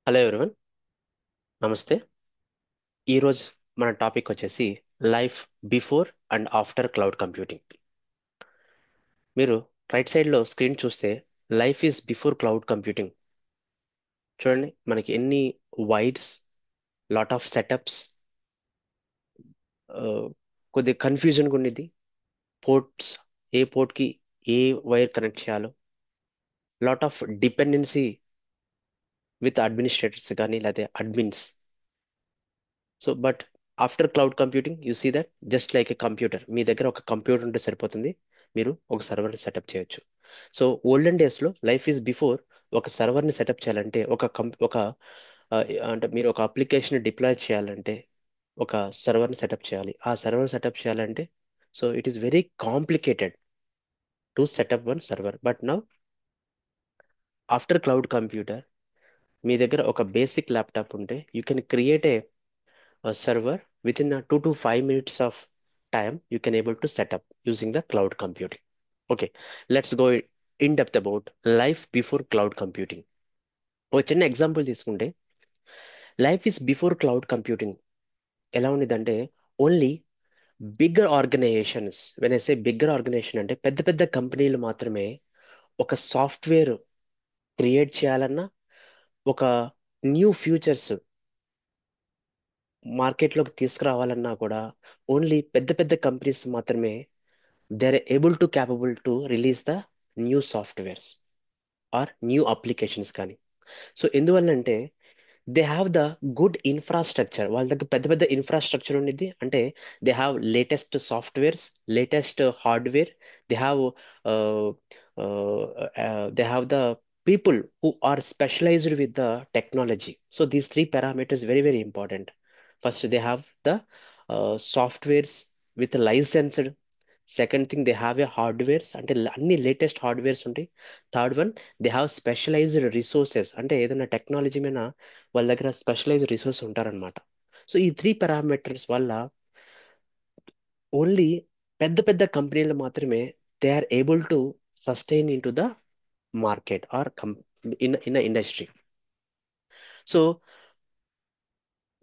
Hello everyone, నమస్తే. ఈరోజు మన టాపిక్ వచ్చేసి life before and after cloud computing. మీరు రైట్ సైడ్లో స్క్రీన్ చూస్తే life is before cloud computing చూడండి. మనకి ఎన్ని వైర్స్, లాట్ ఆఫ్ సెటప్స్, కొద్దిగా కన్ఫ్యూజన్గా ఉండేది. పోర్ట్స్, ఏ పోర్ట్కి ఏ వైర్ కనెక్ట్ చేయాలో, lot of dependency with administrators కానీ లేకపోతే admins. So but after cloud computing you see that just like a computer. మీ దగ్గర ఒక కంప్యూటర్ ఉంటే సరిపోతుంది, మీరు ఒక సర్వర్ని సెటప్ చేయొచ్చు. సో ఓల్డెన్ డేస్లో లైఫ్ ఈజ్ బిఫోర్ ఒక సర్వర్ని సెటప్ చేయాలంటే ఒక ఆ, అంటే మీరు ఒక అప్లికేషన్ డిప్లాయ్ చేయాలంటే ఒక సర్వర్ని సెటప్ చేయాలి. ఆ సర్వర్ సెటప్ చేయాలంటే so it is very complicated to setup one server. But now after cloud computer మీ దగ్గర ఒక బేసిక్ ల్యాప్టాప్ ఉంటే you can create a server within a 2 to 5 minutes of time you can able to set up using the cloud computing. Okay, let's go in depth about life before cloud computing. ఒక చిన్న example తీసుకుంటే life is before cloud computing ఎలా ఉండేదంటే only bigger organizations. When I say bigger organization అంటే పెద్ద పెద్ద కంపెనీలు మాత్రమే ఒక సాఫ్ట్వేర్ క్రియేట్ చేయాలన్నా, ఒక న్యూ ఫ్యూచర్స్ మార్కెట్లోకి తీసుకురావాలన్నా కూడా ఓన్లీ పెద్ద పెద్ద కంపెనీస్ మాత్రమే they are able to capable to release the new softwares or new applications కానీ. సో ఎందువల్లంటే they have the good infrastructure. వాళ్ళ దగ్గర పెద్ద పెద్ద ఇన్ఫ్రాస్ట్రక్చర్ ఉండేది. అంటే they have latest softwares, latest hardware. They have they have the people who are specialized with the technology. So these three parameters very very important. First, they have the softwares with licensed. Second thing they have a hardwares, అంటే అన్ని latest hardwares ఉంటాయి. Third one, they have specialized resources, అంటే ఏదైనా technology మీద వాళ్ళ దగ్గర specialized resource ఉంటారనమాట. So ఈ త్రీ పారామీటర్స్ వల్ల ఓన్లీ పెద్ద పెద్ద కంపెనీలు మాత్రమే they are able to sustain in to the market or in industry. So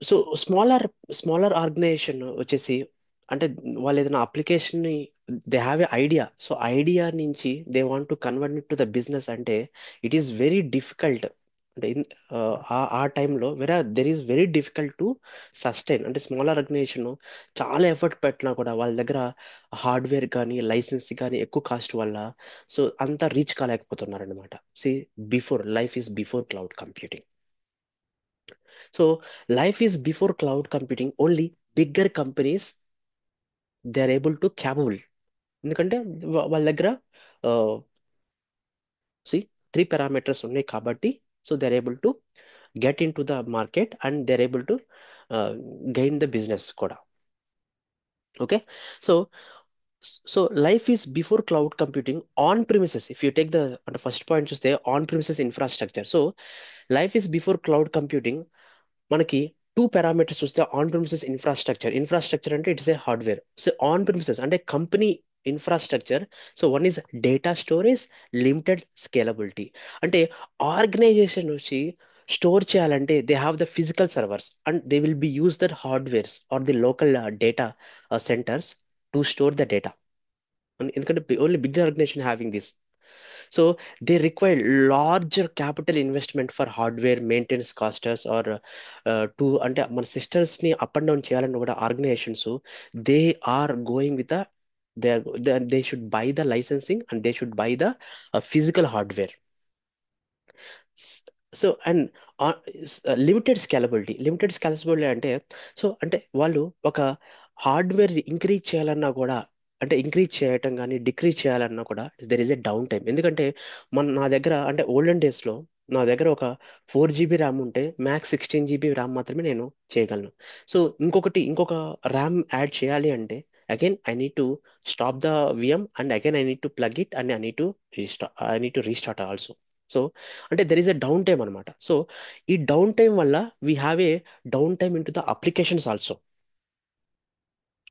so smaller smaller organization వచ్చేసి అంటే వాళ్ళు ఏదైనా అప్లికేషన్ ని they have a idea. So idea నుంచి they want to convert it to the business అంటే it is very difficult. అంటే ఆ టైంలో there is very difficult to sustain. అంటే స్మాల్ ఆర్గనైజేషన్ చాలా ఎఫర్ట్ పెట్టినా కూడా వాళ్ళ దగ్గర హార్డ్వేర్ కానీ లైసెన్స్ కానీ ఎక్కువ కాస్ట్ వల్ల సో అంతా రీచ్ కాలేకపోతున్నారు అనమాట. See before life is before cloud computing. So life is before cloud computing only bigger companies they are able to capable. ఎందుకంటే వాళ్ళ దగ్గర సి త్రీ పారామీటర్స్ ఉన్నాయి కాబట్టి so they are able to get in to the market and they are able to gain the business కూడా. Okay, so life is before cloud computing on premises. If you take the అంటే first point చూస్తే on premises infrastructure. So life is before cloud computing మనకి two parameters చూస్తే on premises infrastructure. Infrastructure అంటే it's a hardware. So on premises అంటే company infrastructure. So one is data storage, limited scalability. అంటే organisation వచ్చి store చేయాలంటే they have the physical servers and they will be use that hardwares are the local data centres to store the data. ఎందుకంటే only big organisation having this. So they require larger capital investment for hardware maintenance costs or to అంటే మన systems ని up and down చేయాలని కూడా organizations they are going with they should buy the licensing and they should buy the physical hardware. So and limited scalability అంటే so అంటే వాళ్ళు ఒక hardware increase చేయాలన్నా కూడా అంటే ఇంక్రీజ్ చేయటం కానీ డిక్రీజ్ చేయాలన్నా కూడా there is a down time. ఎందుకంటే నా దగ్గర అంటే ఓల్డెన్ డేస్లో నా దగ్గర ఒక 4 GB ర్యామ్ ఉంటే మ్యాక్స్ 16 GB ర్యామ్ మాత్రమే నేను చేయగలను. సో ఇంకొక ర్యామ్ యాడ్ చేయాలి అంటే again I need to stop the VM and again I need to plug it and I need to restart also. So అంటే there is a down time అనమాట. So ఈ డౌన్ టైం వల్ల we have a down time in to the applications also.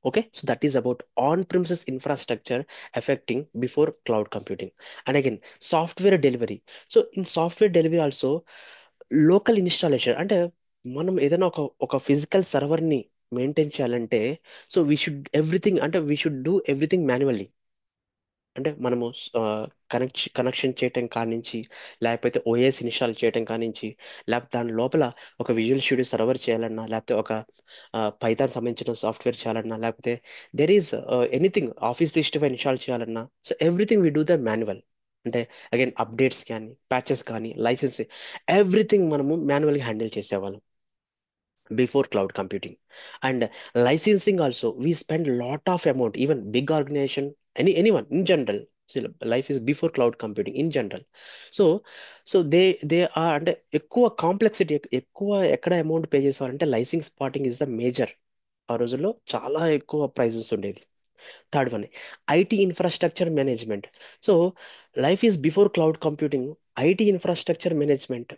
Okay, so that is about on premises infrastructure effecting before cloud computing. And again software delivery. So in software delivery also local installation అంటే మనం ఏదైనా ఒక physical సర్వర్ని maintain చేయాలంటే so we should everything అంటే we should do everything manually. అంటే మనము connection చేయటం కానించి, లేకపోతే ఓఎస్ ఇన్స్టాల్ చేయటం కానించి, లేకపోతే దాని లోపల ఒక విజువల్ స్టూడియో సర్వర్ చేయాలన్నా, లేకపోతే ఒక పైథాన్ సంబంధించిన సాఫ్ట్వేర్ చేయాలన్నా, లేకపోతే there is anything Office 365 install చేయాలన్నా, so everything we do the manual. అంటే అగైన్ అప్డేట్స్ కానీ ప్యాచెస్ కానీ లైసెన్స్ ఎవ్రీథింగ్ మనము మాన్యువల్గా హ్యాండిల్ చేసేవాళ్ళం before cloud computing. And licensing also we spend lot of amount, even big organization, anyone in general. See, life is before cloud computing in general. So they are అంటే ఎక్కువ complexity ఎక్కువ ఎక్కడ amount pay చేసేవారంటే licensing spotting is the major. ఆ రోజుల్లో చాలా ఎక్కువ prices ఉండేది. Third one IT infrastructure management. So life is before cloud computing. IT infrastructure management.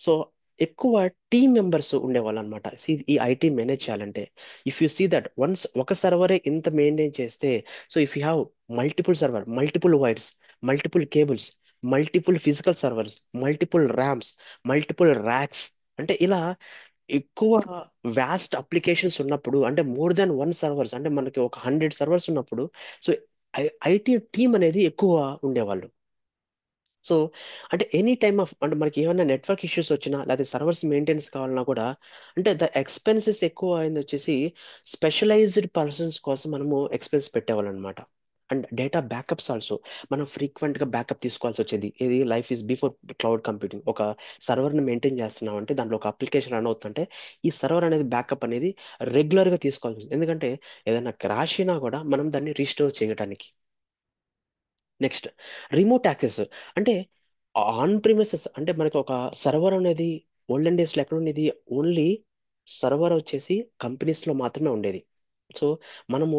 So ఎక్కువ టీమ్ మెంబర్స్ ఉండేవాళ్ళు అనమాట ఈ ఐటీ మేనేజ్ చేయాలంటే. If you see that once ఒక సర్వరే ఇంత మెయింటైన్ చేస్తే, so if you have multiple server, multiple wires, multiple cables, multiple physical servers, multiple RAMs, multiple racks, అంటే ఇలా ఎక్కువ వ్యాస్ట్ అప్లికేషన్స్ ఉన్నప్పుడు, అంటే మోర్ దాన్ వన్ సర్వర్స్, అంటే మనకి ఒక 100 సర్వర్స్ ఉన్నప్పుడు, సో ఐటీ టీమ్ అనేది ఎక్కువ ఉండేవాళ్ళు. సో అంటే ఎనీ టైమ్ ఆఫ్ అంటే మనకి ఏమైనా నెట్వర్క్ ఇష్యూస్ వచ్చినా లేదా సర్వర్స్ మెయింటెనెన్స్ కావాలన్నా కూడా, అంటే ద ఎక్స్పెన్సెస్ ఎక్కువ అయింది వచ్చేసి స్పెషలైజ్డ్ పర్సన్స్ కోసం మనము ఎక్స్పెన్స్ పెట్టేవాళ్ళం అనమాట. అండ్ డేటా బ్యాకప్స్ ఆల్సో మనం ఫ్రీక్వెంట్ గా బ్యాకప్ తీసుకోవాల్సి వచ్చేది. ఇది life is before cloud computing. ఒక సర్వర్ని మెయింటైన్ చేస్తున్నాం అంటే దాంట్లో ఒక అప్లికేషన్ రన్ అవుతుందంటే ఈ సర్వర్ అనేది బ్యాకప్ అనేది రెగ్యులర్ గా తీసుకోవాల్సి వస్తుంది. ఎందుకంటే ఏదైనా క్రాష్ అయినా కూడా మనం దాన్ని రీస్టోర్ చేయడానికి. Next remote access. అంటే ఆన్ ప్రిమిసెస్ అంటే మనకి ఒక సర్వర్ అనేది ఓల్డెన్ డేస్లో ఎక్కడ ఉండేది, ఓన్లీ సర్వర్ వచ్చేసి కంపెనీస్లో మాత్రమే ఉండేది. సో మనము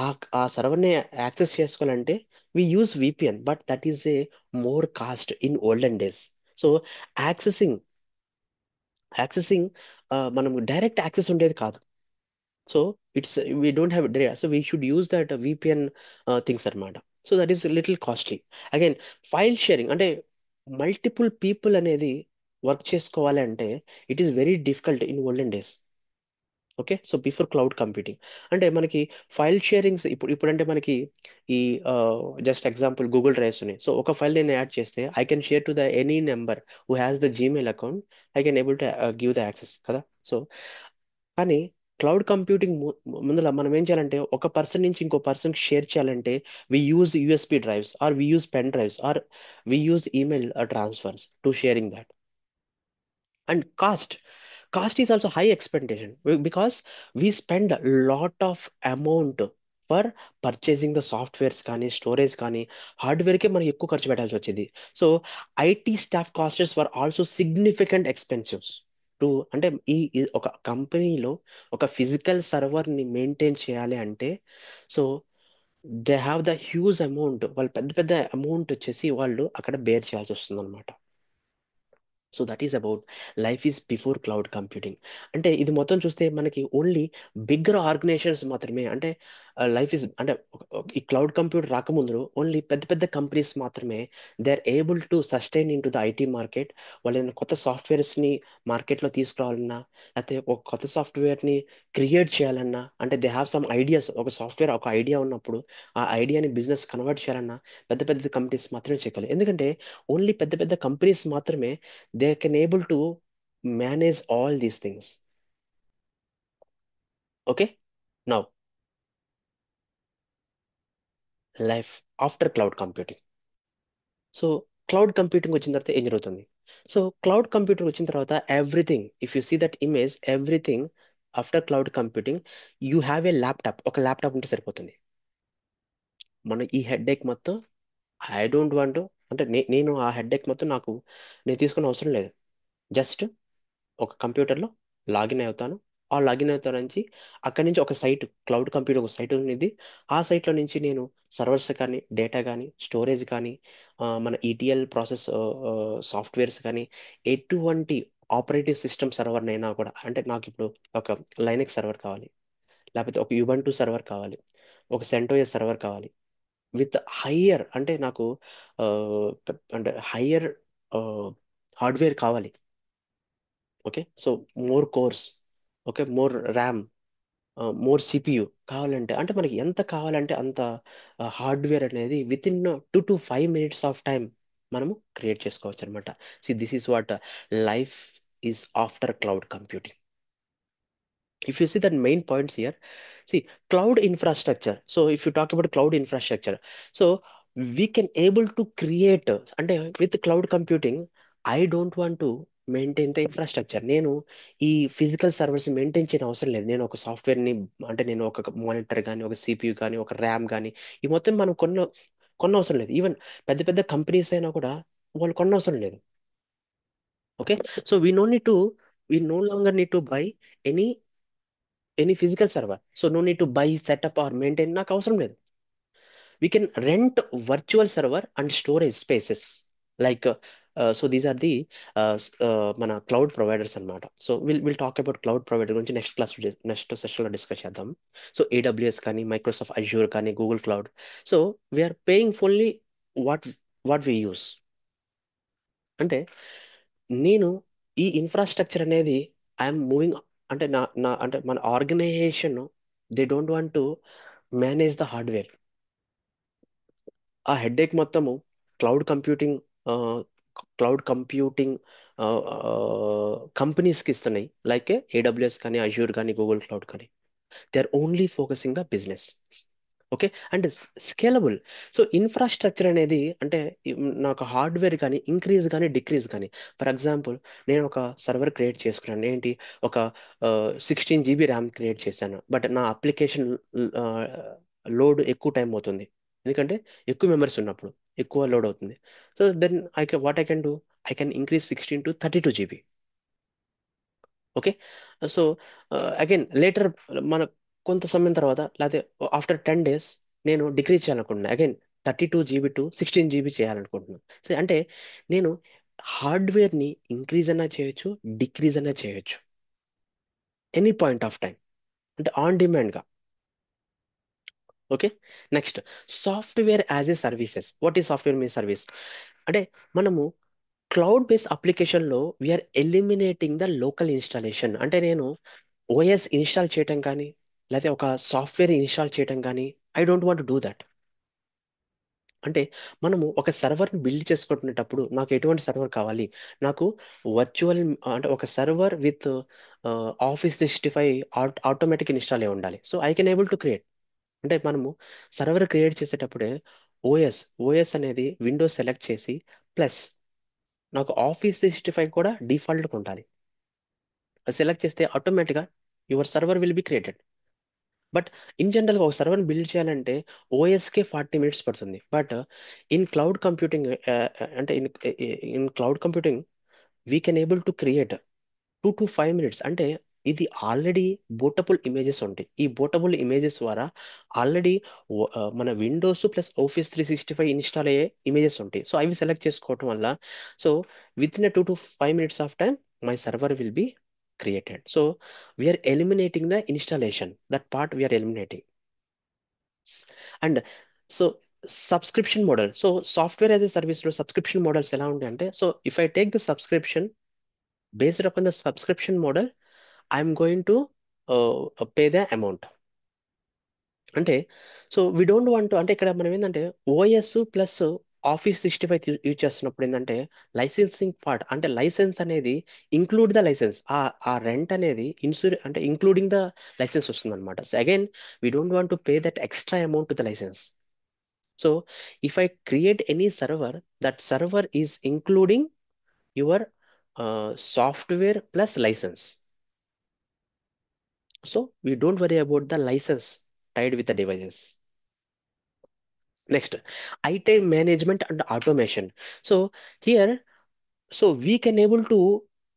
ఆ ఆ సర్వర్ని యాక్సెస్ చేసుకోవాలంటే we use VPN, but that is a more cost in olden days. So accessing accessing మనం డైరెక్ట్ యాక్సెస్ ఉండేది కాదు. So it's we don't have so we should use that VPN things అనమాట. So that is little costly. Again file sharing అంటే multiple people అనేది work చేసుకోవాలి అంటే it is very difficult in olden days. Okay, so before cloud computing అంటే మనకి file sharings ఇప్పుడంటే మనకి ఈ జస్ట్ ఎగ్జాంపుల్ గూగుల్ డ్రైవ్స్ ఉన్నాయి. సో ఒక ఫైల్ నేను యాడ్ చేస్తే I can share to the any number who has the Gmail account, I can able to give the access కదా. సో కానీ క్లౌడ్ కంప్యూటింగ్ ముందుల మనం ఏం చేయాలంటే ఒక పర్సన్ నుంచి ఇంకో పర్సన్ షేర్ చేయాలంటే we use USB drives or we use pen drives or we use email transfers to sharing that. And cost is also high expectation because we spend lot of amount for purchasing the softwares కానీ storage కానీ హార్డ్వేర్కే మనం ఎక్కువ ఖర్చు పెట్టాల్సి వచ్చేది. So IT staff costs were also significant expensives to అంటే ఈ ఒక కంపెనీలో ఒక ఫిజికల్ సర్వర్ని మెయింటైన్ చేయాలి అంటే so they have the huge amount, వాళ్ళు పెద్ద పెద్ద అమౌంట్ వచ్చేసి వాళ్ళు అక్కడ బేర్ చేయాల్సి వస్తుంది అనమాట. So that is about life is before cloud computing. అంటే ఇది మొత్తం చూస్తే మనకి ఓన్లీ బిగ్గర్ ఆర్గనైజేషన్స్ మాత్రమే అంటే లైఫ్ ఇస్ అంటే ఈ క్లౌడ్ కంప్యూటర్ రాకముందు ఓన్లీ పెద్ద పెద్ద కంపెనీస్ మాత్రమే they are able to sustain in to the IT market. వాళ్ళు ఏదైనా కొత్త సాఫ్ట్వేర్స్ని మార్కెట్లో తీసుకురావాలన్నా, లేకపోతే ఒక కొత్త సాఫ్ట్వేర్ని క్రియేట్ చేయాలన్నా, అంటే దే హ్యావ్ సమ్ ఐడియాస్. ఒక సాఫ్ట్వేర్ ఒక ఐడియా ఉన్నప్పుడు ఆ ఐడియాని బిజినెస్ కన్వర్ట్ చేయాలన్నా పెద్ద పెద్ద కంపెనీస్ మాత్రమే చేయగలరు. ఎందుకంటే ఓన్లీ పెద్ద పెద్ద కంపెనీస్ మాత్రమే they can able to manage all these things. Okay, now life after cloud computing. So cloud computing వచ్చిన తర్వాత ఏం జరుగుతుంది? సో క్లౌడ్ కంప్యూటింగ్ వచ్చిన తర్వాత everything if you see that image everything after cloud computing you have a laptop. ఒక laptop ఉంటే సరిపోతుంది. మన ఈ హెడ్ ఏక్ మొత్తం ఐ డోంట్ వాంట్ అంటే నేను ఆ హెడ్ ఏక్ మొత్తం నేను తీసుకునే అవసరం లేదు. జస్ట్ ఒక కంప్యూటర్లో లాగిన్ అవుతాను. ఆ లాగిన్ అవుతాను నుంచి అక్కడి నుంచి ఒక సైట్ క్లౌడ్ కంప్యూటర్ ఒక సైట్ ఉంది. ఆ సైట్లో నుంచి నేను సర్వర్స్ కానీ డేటా కానీ స్టోరేజ్ కానీ మన ఈటీఎల్ ప్రాసెస్ సాఫ్ట్వేర్స్ కానీ ఎటువంటి ఆపరేటింగ్ సిస్టమ్ సర్వర్నైనా కూడా, అంటే నాకు ఇప్పుడు ఒక లైనక్స్ సర్వర్ కావాలి, లేకపోతే ఒక యుబంటు సర్వర్ కావాలి, ఒక సెంటోయస్ సర్వర్ కావాలి విత్ హయ్యర్ అంటే నాకు అంటే హయ్యర్ హార్డ్వేర్ కావాలి. Okay, so more course, okay, more RAM, more CPU కావాలంటే, అంటే మనకి ఎంత కావాలంటే అంత హార్డ్వేర్ అనేది with in 2 to 5 minutes of time మనము క్రియేట్ చేసుకోవచ్చు అనమాట. This is what life is after cloud computing. If you see that main points here, see cloud infrastructure. So if you talk about cloud infrastructure, so we can able to create అంటే with cloud computing, I don't want to maintain the infrastructure. నేను ఈ physical servers maintain చేయడం అవసరం లేదు. నేను ఒక సాఫ్ట్వేర్ని, అంటే నేను ఒక మానిటర్ కానీ, ఒక సిపియు కానీ, ఒక ర్యామ్ కానీ, ఈ మొత్తం మనం కొన్న అవసరం లేదు. ఈవెన్ పెద్ద పెద్ద కంపెనీస్ అయినా కూడా వాళ్ళు కొన్న అవసరం లేదు. Okay, so we no longer need to buy any physical server. So no need to buy, setup or maintain, నాకు అవసరం లేదు. We can rent virtual server and storage spaces like so these are the మన cloud providers అన్నమాట. So will talk about cloud provider గురించి next సెషన్లో discuss చేద్దాం. So AWS కానీ, Microsoft Azure కానీ, Google cloud. So we're paying fully what what we use. అంటే నేను ఈ ఇన్ఫ్రాస్ట్రక్చర్ అనేది ఐఎమ్ మూవింగ్, అంటే అంటే మన organization they don't want to manage the hardware. ఆ హెడేక్ మొత్తము క్లౌడ్ కంప్యూటింగ్ క్లౌడ్ కంప్యూటింగ్ కంపెనీస్కి ఇస్తున్నాయి, లైక్ ఏడబ్ల్యూఎస్ కానీ, అజ్యూర్ కానీ, గూగుల్ క్లౌడ్ కానీ. They are only focusing the business. Okay, and scalable. So infrastructure అనేది అంటే నాకు హార్డ్వేర్ కానీ ఇంక్రీజ్ కానీ డిక్రీజ్ కానీ. ఫర్ ఎగ్జాంపుల్, నేను ఒక సర్వర్ క్రియేట్ చేసుకున్నాను. ఏంటి, ఒక 16 GB ర్యామ్ క్రియేట్ చేశాను. బట్ నా అప్లికేషన్ లోడ్ ఎక్కువ టైం అవుతుంది, ఎందుకంటే ఎక్కువ మెంబర్స్ ఉన్నప్పుడు ఎక్కువ లోడ్ అవుతుంది. So then what I can do, I can increase 16 to 32 GB. Okay, so again later మన కొంత సమయం తర్వాత, లేకపోతే ఆఫ్టర్ 10 days నేను డిక్రీజ్ చేయాలనుకుంటున్నాను. అగైన్ 32 GB to 16 GB చేయాలనుకుంటున్నాను. సో అంటే నేను హార్డ్వేర్ని ఇంక్రీజ్ అయినా చేయొచ్చు, డిక్రీజ్ అయినా చేయొచ్చు ఎనీ పాయింట్ ఆఫ్ టైం, అంటే ఆన్ డిమాండ్గా. Okay, next software as a services. What is software మీ సర్వీస్ అంటే, మనము క్లౌడ్ బేస్డ్ అప్లికేషన్లో we are eliminating the local installation. అంటే నేను ఓఎస్ ఇన్స్టాల్ చేయటం కానీ, లేకపోతే ఒక సాఫ్ట్వేర్ ఇన్స్టాల్ చేయటం కానీ, I don't want do that. అంటే మనము ఒక సర్వర్ని బిల్డ్ చేసుకుంటున్నప్పుడు నాకు ఎటువంటి సర్వర్ కావాలి, నాకు వర్చువల్, అంటే ఒక server with Office 365 automatic install అయి ఉండాలి. So I can able to create. అంటే మనము సర్వర్ క్రియేట్ చేసేటప్పుడే ఓఎస్ అనేది విండోస్ సెలెక్ట్ చేసి, ప్లస్ నాకు Office 365 కూడా డిఫాల్ట్గా ఉండాలి. సెలెక్ట్ చేస్తే ఆటోమేటిక్గా your server will be created. But in జనరల్గా ఒక సర్వర్ని బిల్డ్ చేయాలంటే ఓఎస్కే 40 minutes పడుతుంది. బట్ ఇన్ క్లౌడ్ కంప్యూటింగ్, అంటే in cloud computing we can able to create 2 to 5 minutes. అంటే ఇది ఆల్రెడీ బూటబుల్ ఇమేజెస్ ఉంటాయి. ఈ బూటబుల్ ఇమేజెస్ ద్వారా ఆల్రెడీ మన విండోస్ ప్లస్ Office 365 ఇన్స్టాల్ అయ్యే ఇమేజెస్ ఉంటాయి. సో అవి సెలెక్ట్ చేసుకోవటం వల్ల, so with in 2 to 5 minutes of time my server will be created. So we are eliminating the installation. That part we are eliminating. And so subscription model. So software as a service లో subscription models ఎలా ఉంటాయి అంటే, so if I take the subscription, based upon the subscription model, I'm going to pay the amount. అంటే so we don't want, అంటే ఇక్కడ మనం ఏంటంటే OS plus Office 365 use చేస్తున్నప్పుడు ఏంటంటే లైసెన్సింగ్ పార్ట్, అంటే లైసెన్స్ అనేది ఇంక్లూడ్ ద లైసెన్స్, ఆ రెంట్ అనేది అంటే ఇంక్లూడింగ్ ద లైసెన్స్ వస్తుంది అనమాట. So again we don't want to pay that extra amount to the license. So if I create any server, that server is including your software plus license. So we don't worry about the license tied with the devices. Next, IT management and automation. So here, so we can able to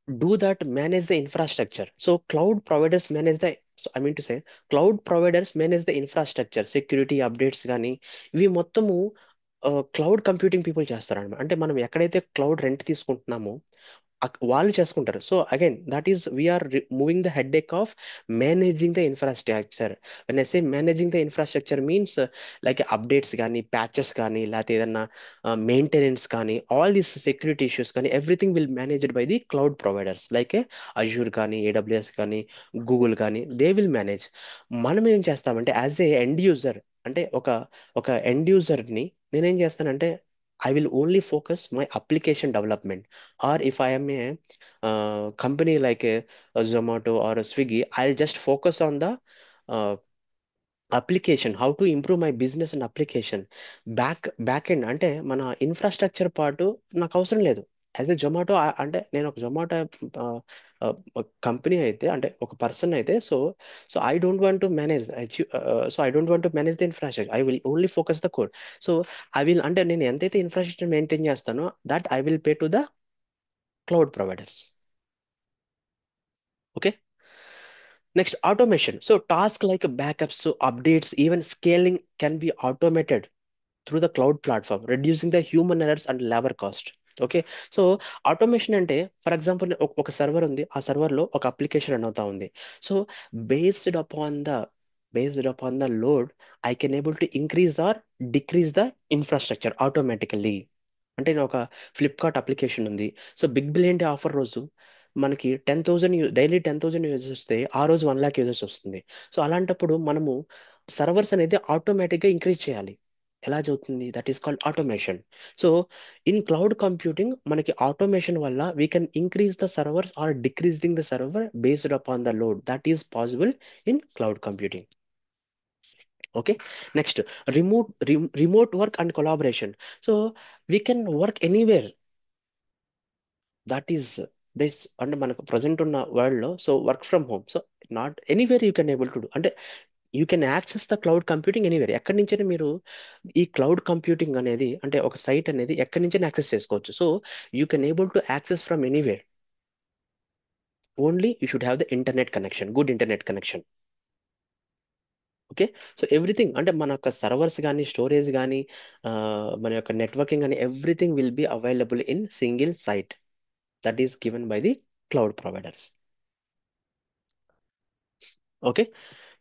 do that, manage the infrastructure. So cloud providers manage the, so I mean to say, cloud providers manage the infrastructure, security updates కానీ ఇవి మొత్తము cloud computing people చేస్తారన్నమాట. అంటే మనం ఎక్కడైతే cloud rent తీసుకుంటున్నామో వాళ్ళు చేసుకుంటారు. So again that is we're moving the head of managing the infrastructure. When I say managing the infrastructure means like updates కానీ ప్యాచెస్ కానీ లేకపోతే ఏదన్నా మెయింటెనెన్స్ కానీ ఆల్ దీస్ సెక్యూరిటీ ఇష్యూస్ కానీ everything will managed by the cloud providers like Azure కానీ AWS కానీ Google కానీ they will manage. మనం ఏం చేస్తామంటే యాజ్ ఏ ఎండ్ యూజర్, అంటే ఒక ఎండ్ యూజర్ని నేనేం చేస్తానంటే I will only focus my application development. Or if I am a company like a Zomato or a Swiggy, I'll just focus on the uh, application, how to improve my business and application. Back end అంటే మన infrastructure part నాకు అవసరం లేదు. As a Zomato అంటే నేను ఒక Zomato company అయితే, అంటే ఒక పర్సన్ అయితే, so so I don't want to manage, so I don't want to manage the infrastructure, I will only focus the code. So I will, అంటే నేను ఎంతైతే ఇన్ఫ్రాస్ట్రక్చర్ మెయింటైన్ చేస్తానో that I will pay to the cloud providers. Okay. Next automation. So tasks like backups, so updates, even scaling can be automated through the cloud platform, reducing the human errors and labor cost. Okay. So automation అంటే for example ఒక server ఉంది, ఆ సర్వర్లో ఒక application run అవుతా ఉంది. So based upon the based upon the load I can able to increase or decrease the infrastructure automatically. అంటే నేను ఒక ఫ్లిప్కార్ట్ అప్లికేషన్ ఉంది. So big billion day offer రోజు మనకి 10,000 డైలీ 10,000 యూజర్స్ వస్తే ఆ రోజు 1 lakh యూజర్స్ వస్తుంది. సో అలాంటప్పుడు మనము సర్వర్స్ అనేది ఆటోమేటిక్గా ఇంక్రీజ్ చేయాలి. ఎలా జరుగుతుంది? That is called automation. So in cloud computing మనకి ఆటోమేషన్ వల్ల we can increase the servers or decreasing the server based upon the load. That is possible in cloud computing. Okay. Next remote work and collaboration. So we can work anywhere. That is this, అంటే మనకు present ఉన్న వరల్డ్లో so work from home, so not anywhere you can able to do, అంటే you can access the cloud computing anywhere. ఎక్కడి నుంచైనా మీరు ఈ cloud computing అనేది, అంటే ఒక సైట్ అనేది ఎక్కడి నుంచైనా యాక్సెస్ చేసుకోవచ్చు. So you can able to access from anywhere. Only you should have the internet connection, good internet connection. Okay. So everything, అంటే మన యొక్క సర్వర్స్ కానీ స్టోరేజ్ కానీ మన యొక్క నెట్వర్కింగ్ కానీ everything will be available in single site that is given by the cloud providers. Okay.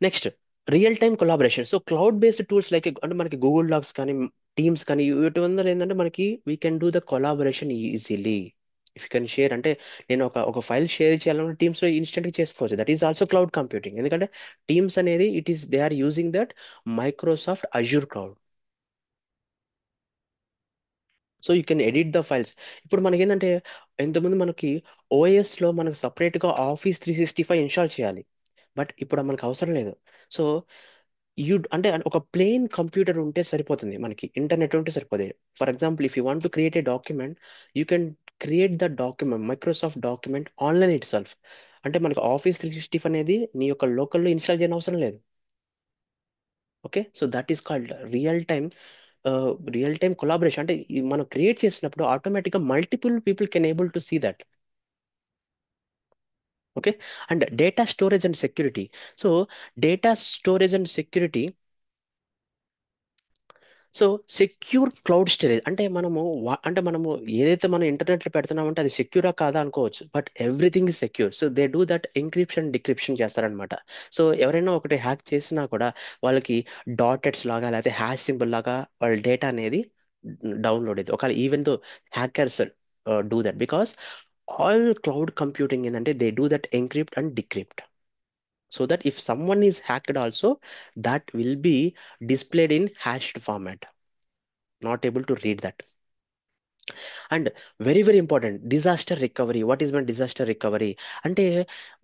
Next real time collaboration. So cloud based tools like, అంటే మనకి గూగుల్ డాక్స్ కానీ టీమ్స్ కానీ వీటి వల్ల ఏంటంటే మనకి we can do the collaboration easily. If you can share, అంటే నేను ఒక ఫైల్ షేర్ చేయాలన్నా టీమ్స్లో ఇన్స్టెంట్గా చేసుకోవచ్చు. That is also cloud computing. ఎందుకంటే టీమ్స్ అనేది it is they are using that Microsoft Azure cloud. So you can edit the files. ఇప్పుడు మనకి ఏంటంటే ఇంతకుముందు మనకి ఓఎస్లో మనకు సపరేట్గా Office 365 ఇన్స్టాల్ చేయాలి. బట్ ఇప్పుడు మనకు అవసరం లేదు. సో అంటే ఒక ప్లెయిన్ కంప్యూటర్ ఉంటే సరిపోతుంది, మనకి ఇంటర్నెట్ ఉంటే సరిపోతుంది. For example if you want to create a document, you can create the document Microsoft document online it self. అంటే మనకి Office 365 అనేది నీ యొక్క లోకల్లో ఇన్స్టాల్ చేయని అవసరం లేదు. Okay. So that is called real time collaboration. అంటే మనం క్రియేట్ చేసినప్పుడు ఆటోమేటిక్గా multiple people can able to see that. Okay. And data storage and security. So data storage and security. So secure cloud storage అంటే అంటే మనము ఏదైతే మనం ఇంటర్నెట్లో పెడుతున్నామంటే అది సెక్యూరా కాదా అనుకోవచ్చు, but everything is secure. So they do that encryption decryption చేస్తారనమాట. సో ఎవరైనా ఒకటి హ్యాక్ చేసినా కూడా వాళ్ళకి డాటెడ్స్ లాగా లేకపోతే హ్యాష్ సింబల్ లాగా వాళ్ళ డేటా అనేది డౌన్లోడ్ అయింది. ఒకవేళ even though hackers do that, because all cloud computing ఏంటంటే they do that encrypt and decrypt, so that if someone is hacked also, that will be displayed in hashed format, not able to read that. And very very important disaster recovery. What is my disaster recovery? అంటే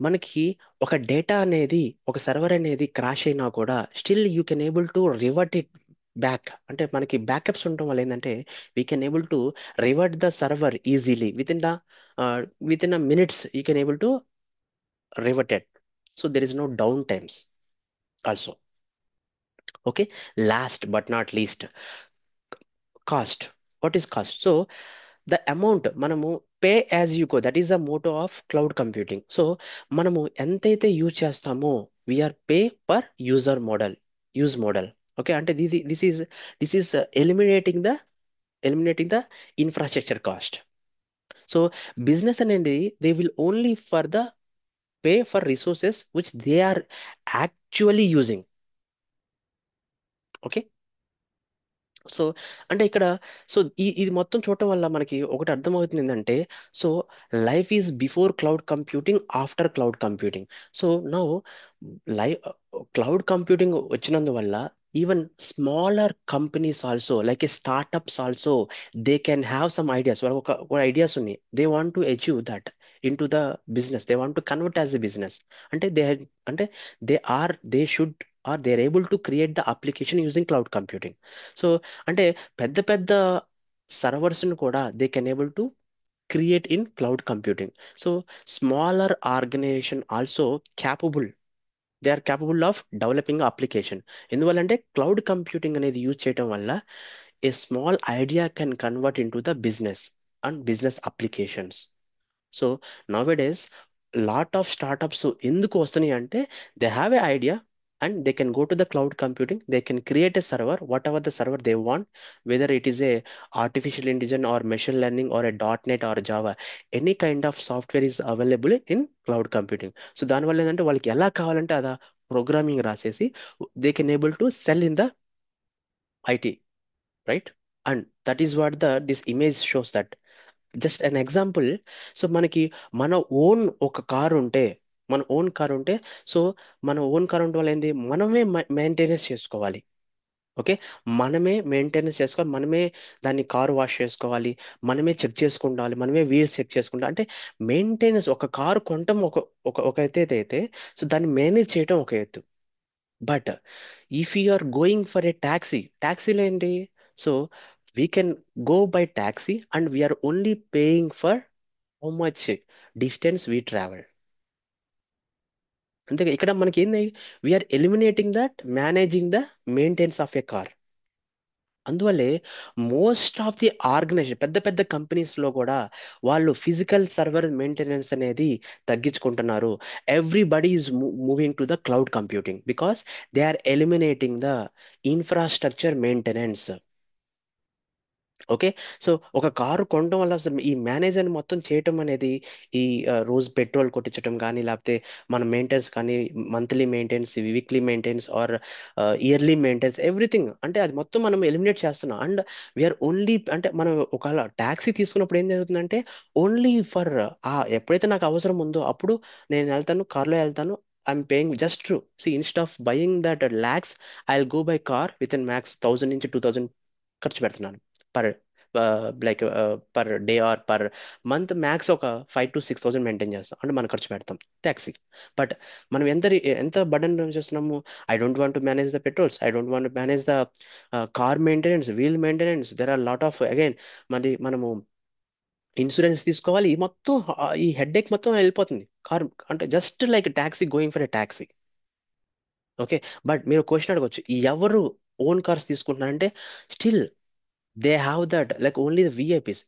మనకి ఒక data అనేది, ఒక server అనేది crash అయినా కూడా still you can able to revert it back. అంటే మనకి బ్యాకప్స్ ఉండటం వల్ల ఏంటంటే we can able to revert the server easily with in a minutes you can able to revert it. So there is no down times also. Okay. Last but not least, cost. What is cost? So the amount మనము pay as you go, that is the motto of cloud computing. So మనము ఎంతైతే use చేస్తామో we are pay per use model. Okay. అంటే this is eliminating the infrastructure cost. So business అనేది they will only for the pay for resources which they are actually using. Okay. So అంటే ఇక్కడ, so ఇది మొత్తం చూడటం వల్ల మనకి ఒకటి అర్థమవుతుంది ఏంటంటే, so life is before cloud computing, after cloud computing. So now live cloud computing వచ్చినందువల్ల even smaller companies also like a startups also they can have some ideas. వాళ్ళకి ఒక ఐడియాస్ ఉన్నాయి, they want to achieve that in to the business, they want to convert as a business. అంటే అంటే they should or they are able to create the application using cloud computing. So అంటే పెద్ద పెద్ద సర్వర్స్ను కూడా they can able to create in cloud computing. So smaller organization also capable, they are capable of developing application. ఎందువల్లంటే cloud computing అనేది use చేయడం వల్ల a small idea can convert in to the business and business applications. So now lot of startups ఎందుకు వస్తున్నాయి అంటే they have a idea and they can go to the cloud computing, they can create a server whatever the server they want, whether it is a artificial intelligence or machine learning or a dot net or Java, any kind of software is available in cloud computing. So దానివల్ల ఏంటంటే వాళ్ళకి ఎలా కావాలంటే అలా programming రాసేసి they can able to sell in the IT, right? And that is what this image shows that. Just an example. So మనకి మన own ఒక కారు ఉంటే, మన ఓన్ కార్ ఉంటే, సో మన ఓన్ కార్ ఉండటం వల్ల ఏంది, మనమే మెయింటెనెన్స్ చేసుకోవాలి. ఓకే. మనమే మెయింటెనెన్స్ చేసుకోవాలి, మనమే దాన్ని కారు వాష్ చేసుకోవాలి, మనమే చెక్ చేసుకుంటాలి, మనమే వీల్స్ చెక్ చేసుకుంటాం. అంటే మెయింటెనెన్స్, ఒక కారు కొనటం ఒక ఒక ఒక ఎత్తు అయితే, సో దాన్ని మేనేజ్ చేయటం ఒక ఎత్తు. But if you are going for a taxi, ట్యాక్సీలో ఏంటి, so we can go by taxi and we are only paying for how much distance we travel. అంతే. ఇక్కడ మనకి ఏంది, we are eliminating that managing the maintenance of a car. అందువల్లే most of the organization పెద్ద పెద్ద కంపెనీస్లో కూడా వాళ్ళు ఫిజికల్ సర్వర్ మెయింటెనెన్స్ అనేది తగ్గించుకుంటున్నారు. Everybody is moving to the cloud computing because they are eliminating the infrastructure maintenance. Okay. So ఒక car కొనడం వల్ల అసలు ఈ మేనేజర్ మొత్తం చేయటం అనేది, ఈ రోజు పెట్రోల్ కొట్టించడం కానీ, లేకపోతే మన మెయింటెనెన్స్ కానీ, monthly maintenance, weekly maintenance are yearly maintenance, everything అంటే అది మొత్తం మనం ఎలిమినేట్ చేస్తున్నాం. అండ్ వీఆర్ ఓన్లీ అంటే మనం ఒకవేళ ట్యాక్సీ తీసుకున్నప్పుడు ఏం జరుగుతుందంటే ఓన్లీ ఫర్ ఎప్పుడైతే నాకు అవసరం ఉందో అప్పుడు నేను వెళ్తాను, కార్లో వెళ్తాను, I'm paying just to see instead of buying that lakhs, I will go by car with in max 1000 నుంచి 2000 ఖర్చు పెడుతున్నాను per like per day or per month. Max ఒక 5,000 to 6,000 మెయింటైన్ చేస్తాం అంటే మనం ఖర్చు పెడతాం ట్యాక్సీ. బట్ మనం ఎంత బర్డన్ చేస్తున్నాము. I don't want to manage the petrols, I don't want to manage the car maintenance, wheel maintenance, there are lot of again మరి మనము ఇన్సూరెన్స్ తీసుకోవాలి. ఈ మొత్తం ఈ హెడ్ ఏక్ మొత్తం వెళ్ళిపోతుంది కార్ అంటే just like taxi, going for a taxi. Okay. But మీరు క్వశ్చన్ అడగొచ్చు, ఎవరు ఓన్ కార్స్ తీసుకుంటున్నారంటే still they have that, like only the VIPs,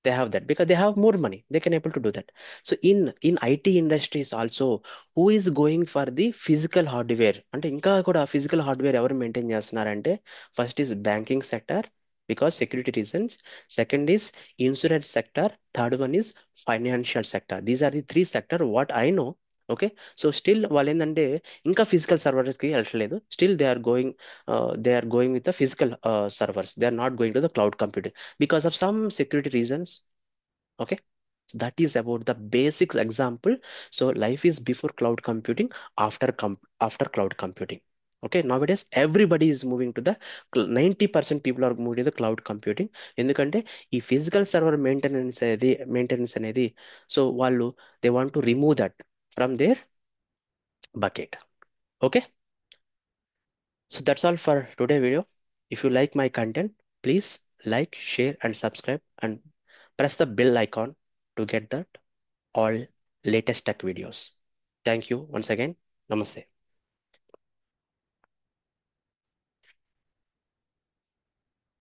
they have that because they have more money, they can able to do that. So in IT industries also, who is going for the physical hardware అంటే ఇంకా కూడా physical hardware ఎవరు maintain చేస్తున్నారంటే, first is banking sector because security reasons, second is insurance sector, third one is financial sector. These are the three sector what I know. Okay. So still వాళ్ళు ఏంటంటే ఇంకా physical సర్వర్స్కి వెళ్ళట్లేదు, still they are going with the physical servers. They are not going to the cloud computing because of some security reasons. Okay. So that is about the basics example. So life is before cloud computing, after cloud computing. Okay. Nowadays everybody is moving to the 90% people are moving to the cloud computing. ఎందుకంటే ఈ physical server maintenance అనేది so వాళ్ళు they want to remove that from their bucket. Okay. So that's all for today video. If you like my content, please like, share, and subscribe, and press the bell icon to get that all latest tech videos. Thank you once again. Namaste.